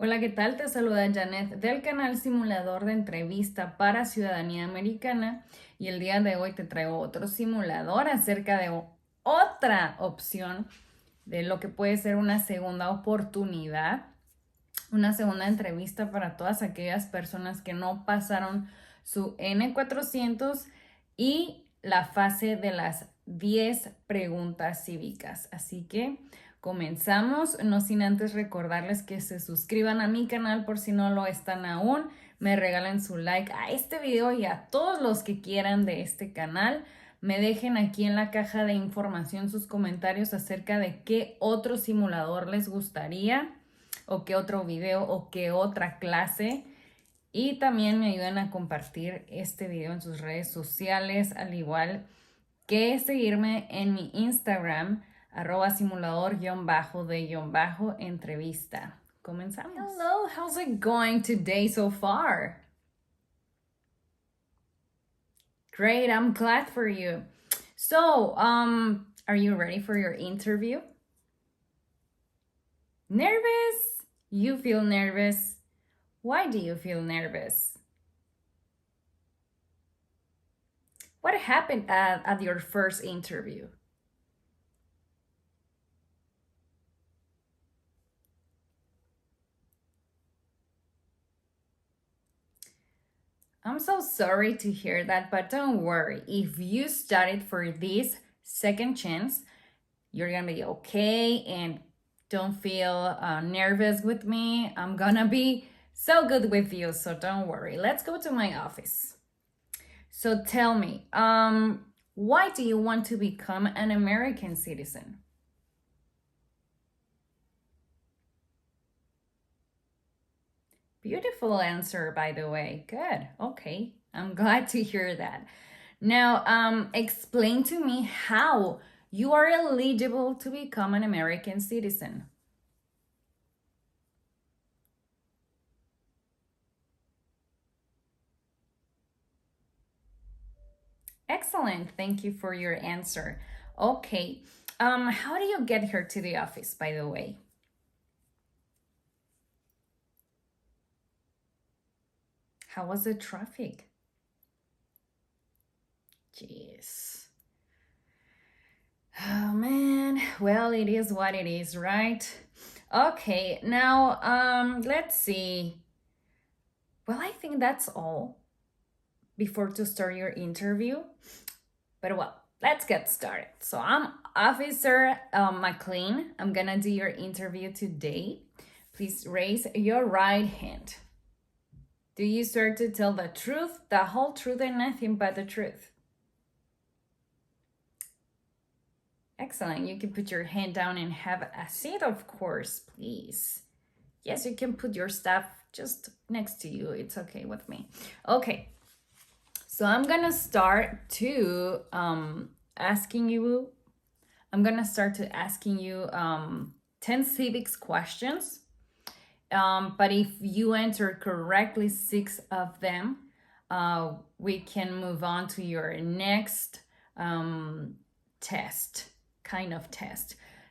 Hola, ¿qué tal? Te saluda Janet del canal Simulador de Entrevista para Ciudadanía Americana y el día de hoy te traigo otro simulador acerca de otra opción de lo que puede ser una segunda oportunidad, una segunda entrevista para todas aquellas personas que no pasaron su N-400 y la fase de las 10 preguntas cívicas. Así que comenzamos, no sin antes recordarles que se suscriban a mi canal por si no lo están aún, me regalen su like a este video y a todos los que quieran de este canal. Me dejen aquí en la caja de información sus comentarios acerca de qué otro simulador les gustaría o qué otro video o qué otra clase. Y también me ayudan a compartir este video en sus redes sociales, al igual que seguirme en mi Instagram, @simulador_de_entrevista. Comenzamos. Hello, how's it going today so far? Great, I'm glad for you. So, are you ready for your interview? Nervous? You feel nervous? Why do you feel nervous? What happened at your first interview? I'm so sorry to hear that, but don't worry. If you studied for this second chance, you're gonna be okay, and don't feel nervous with me. I'm gonna be so good with you, so don't worry. Let's go to my office. So tell me, why do you want to become an American citizen? Beautiful answer, by the way. Good. Okay. I'm glad to hear that. Now, explain to me how you are eligible to become an American citizen. Excellent. Thank you for your answer. Okay. How do you get here to the office, by the way? How was the traffic? Jeez. Oh man, well, it is what it is, right? Okay, now, let's see. Well, I think that's all before to start your interview. But well, let's get started. So I'm Officer McLean. I'm gonna do your interview today. Please raise your right hand. Do you swear to tell the truth, the whole truth, and nothing but the truth? Excellent. You can put your hand down and have a seat, of course, please. Yes, you can put your stuff just next to you. It's okay with me. Okay. So I'm gonna start to asking you 10 civics questions. But if you answer correctly 6 of them, we can move on to your next test.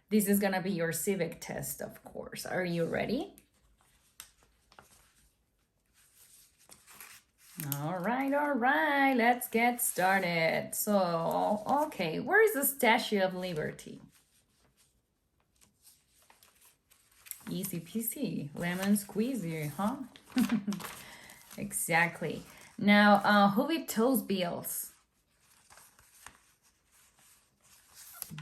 This is gonna be your civic test, of course. Are you ready? All right, let's get started. So, okay, where is the Statue of Liberty? Easy peasy, lemon squeezy, huh? Exactly. Now, who vetoes bills?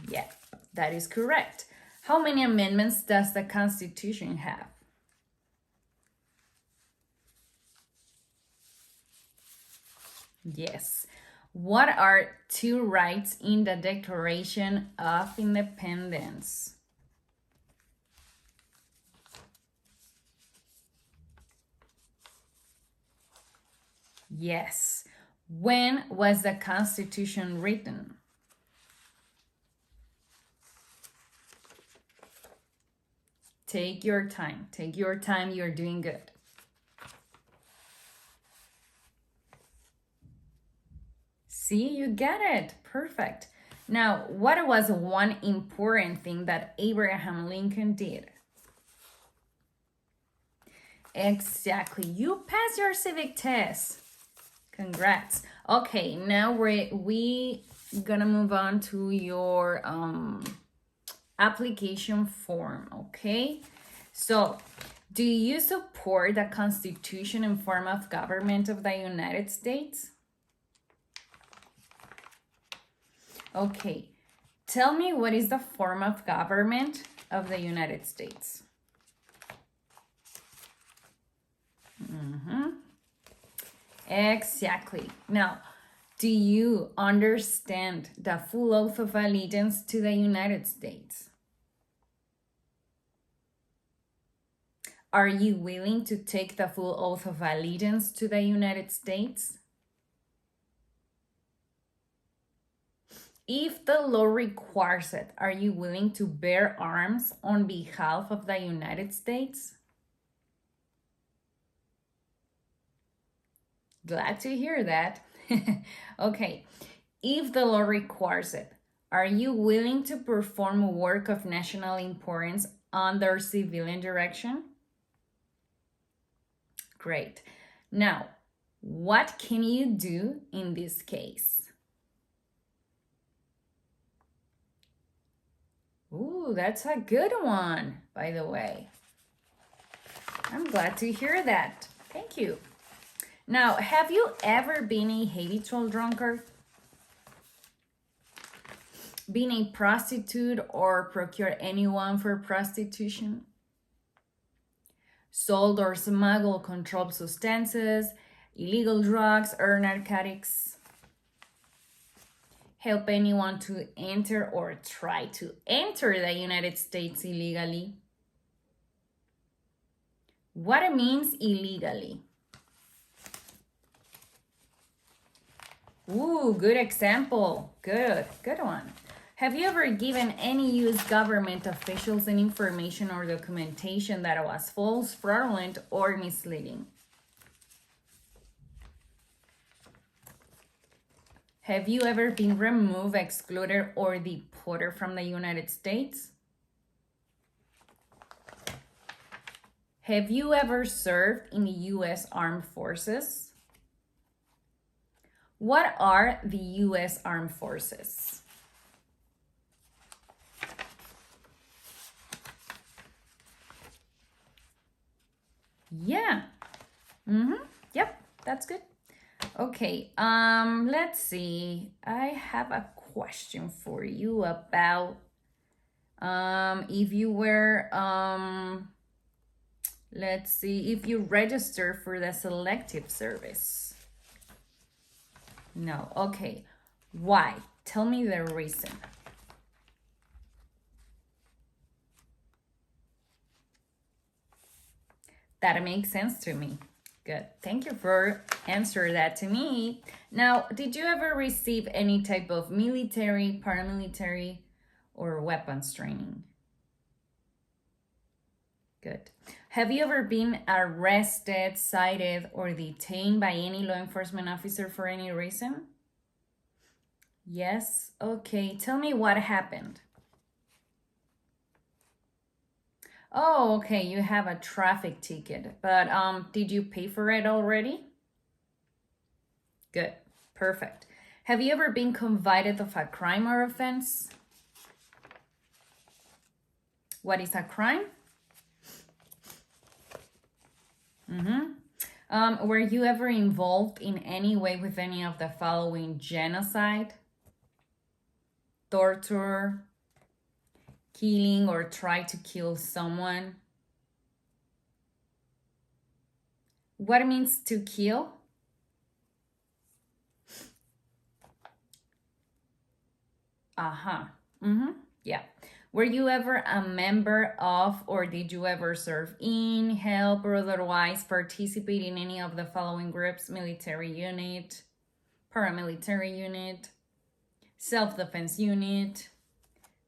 Yeah, that is correct. How many amendments does the Constitution have? Yes. What are 2 rights in the Declaration of Independence? Yes. When was the Constitution written? Take your time. You're doing good. See, you get it. Perfect. Now, what was one important thing that Abraham Lincoln did? Exactly. You passed your civic test. Congrats. Okay, now we gonna move on to your application form, okay? So, do you support the Constitution and form of government of the United States? Okay, tell me what is the form of government of the United States? Exactly. Now, do you understand the full oath of allegiance to the United States? Are you willing to take the full oath of allegiance to the United States? If the law requires it, are you willing to bear arms on behalf of the United States? Glad to hear that. Okay, if the law requires it, are you willing to perform work of national importance under civilian direction? Great. Now, what can you do in this case? Ooh, that's a good one, by the way. I'm glad to hear that. Thank you. Now, have you ever been a habitual drunkard? Been a prostitute or procured anyone for prostitution? Sold or smuggled controlled substances, illegal drugs or narcotics? Help anyone to enter or try to enter the United States illegally? What it means illegally? Ooh, good example. Good one. Have you ever given any U.S. government officials any information or documentation that was false, fraudulent, or misleading? Have you ever been removed, excluded, or deported from the United States? Have you ever served in the U.S. Armed Forces? What are the U.S. Armed Forces? Yeah. Yep, that's good. Okay, let's see. I have a question for you about if you were, let's see, if you register for the selective service. No, okay. Why? Tell me the reason. That makes sense to me. Good. Thank you for answering that to me. Now, did you ever receive any type of military, paramilitary, or weapons training? Good. Have you ever been arrested, cited, or detained by any law enforcement officer for any reason? Yes? Okay. Tell me what happened. Oh, okay. You have a traffic ticket, but did you pay for it already? Good. Perfect. Have you ever been convicted of a crime or offense? What is a crime? Were you ever involved in any way with any of the following: genocide, torture, killing or try to kill someone? What it means to kill? Yeah. Were you ever a member of, or did you ever serve in, help, or otherwise participate in any of the following groups: military unit, paramilitary unit, self-defense unit,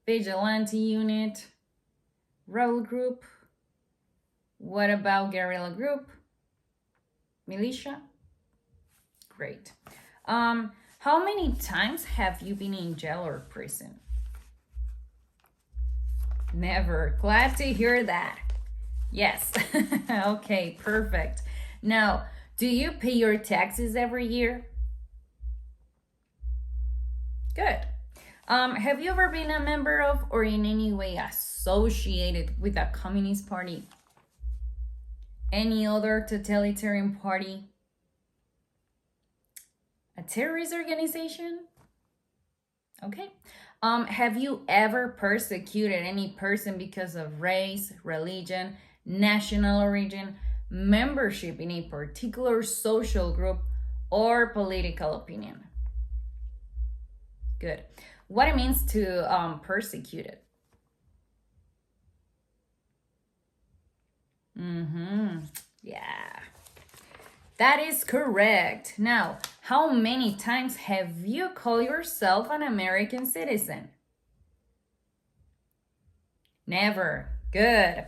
vigilante unit, rebel group? What about guerrilla group? Militia? Great. How many times have you been in jail or prison? Never. Glad to hear that. Yes. Okay, perfect. Now, do you pay your taxes every year? Good. Have you ever been a member of or in any way associated with a communist party? Any other totalitarian party? A terrorist organization? Okay. Have you ever persecuted any person because of race, religion, national origin, membership in a particular social group, or political opinion? Good. What it means to persecute it? Yeah. That is correct. Now, how many times have you called yourself an American citizen? Never. Good.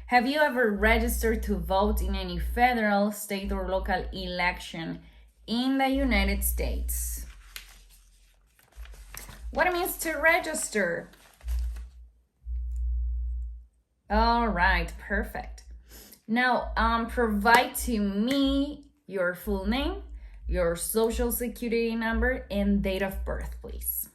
Have you ever registered to vote in any federal, state, or local election in the United States? What it means to register? All right, perfect. Now, provide to me your full name, your social security number, and date of birth, please.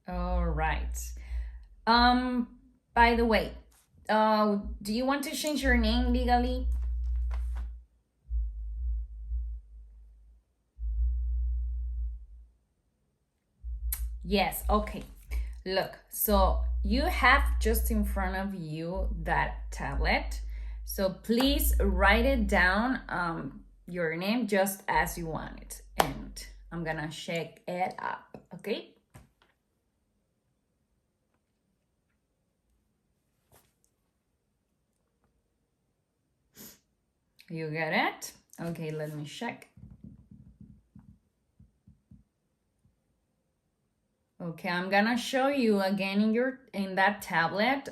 All right. By the way, do you want to change your name legally? Yes, okay. Look, so you have just in front of you that tablet. So please write it down, your name just as you want it. And I'm gonna check it up, okay? You got it? Okay, let me check. Okay, I'm gonna show you again in that tablet,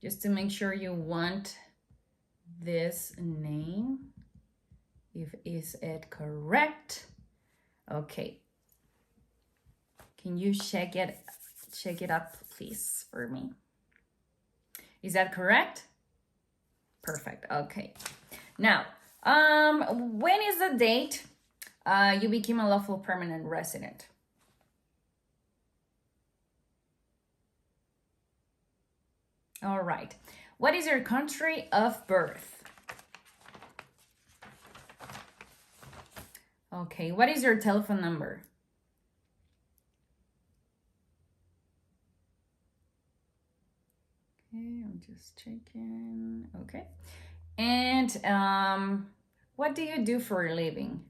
just to make sure you want this name. Is it correct? Okay. Can you check it up, please, for me? Is that correct? Perfect. Okay. Now, when is the date you became a lawful permanent resident? All right. What is your country of birth? Okay. What is your telephone number? Okay, I'm just checking. Okay. And what do you do for a living?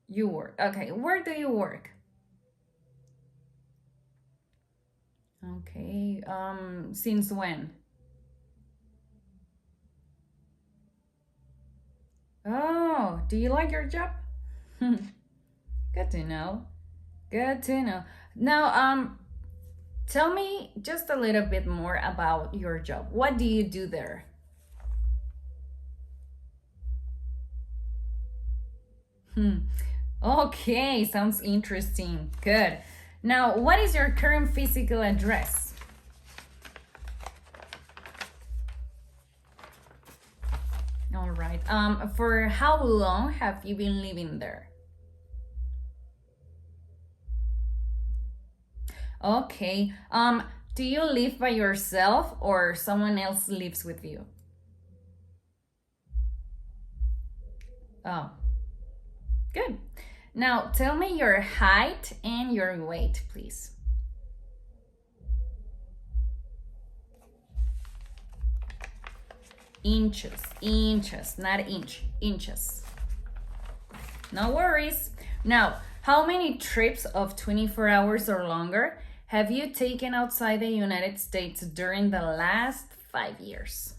You work. Okay. Where do you work? Okay. Since when? Oh, do you like your job? Good to know. Good to know. Now, tell me just a little bit more about your job. What do you do there? Okay, sounds interesting. Good. Now, what is your current physical address? All right. For how long have you been living there? Okay. Do you live by yourself or someone else lives with you? Oh, good. Now, tell me your height and your weight, please. Inches, not inches. No worries. Now, how many trips of 24 hours or longer have you taken outside the United States during the last 5 years?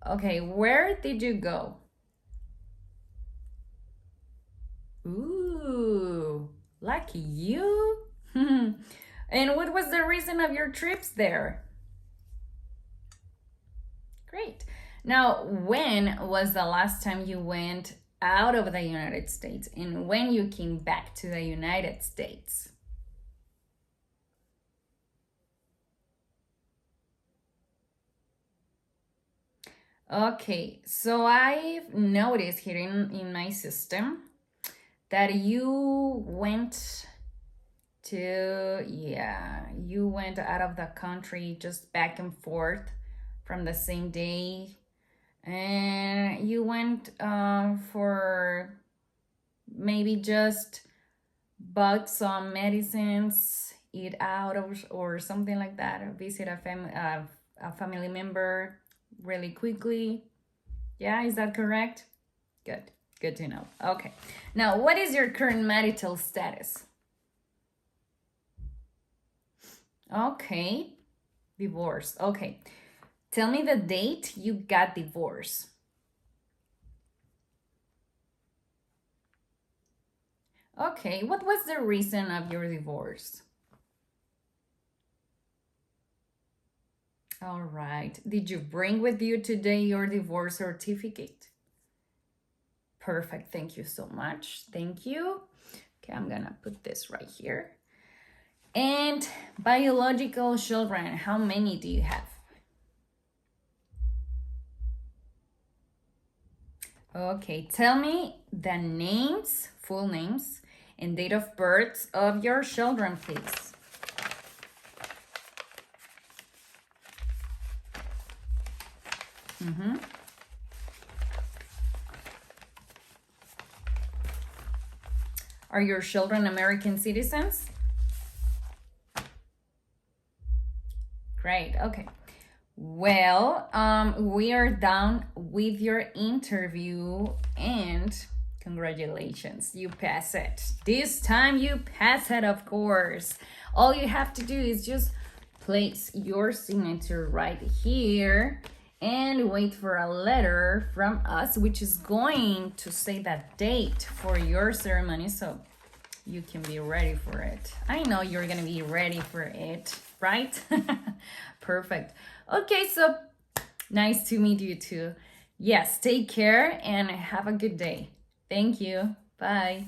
Okay, where did you go? Ooh, Ooh, lucky you. And what was the reason of your trips there? Great. Now, when was the last time you went out of the United States and when you came back to the United States? Okay, so I've noticed here in my system that you went you went out of the country just back and forth from the same day, and you went for maybe just bought some medicines, eat out, or something like that, visit a family member really quickly. Yeah, is that correct? Good to know. Okay, now what is your current marital status? Okay, divorced. Okay, tell me the date you got divorced. Okay, what was the reason of your divorce? All right, did you bring with you today your divorce certificate? Perfect, thank you so much. Thank you. Okay, I'm gonna put this right here. And biological children, how many do you have? Okay, tell me the names, full names, and date of birth of your children, please. Are your children American citizens? Great, okay. Well, we are done with your interview and congratulations, you pass it. This time you pass it, of course. All you have to do is just place your signature right here and wait for a letter from us, which is going to say that date for your ceremony, so you can be ready for it. I know you're gonna be ready for it, right? Perfect. Okay, so nice to meet you too. Yes, take care and have a good day. Thank you. Bye.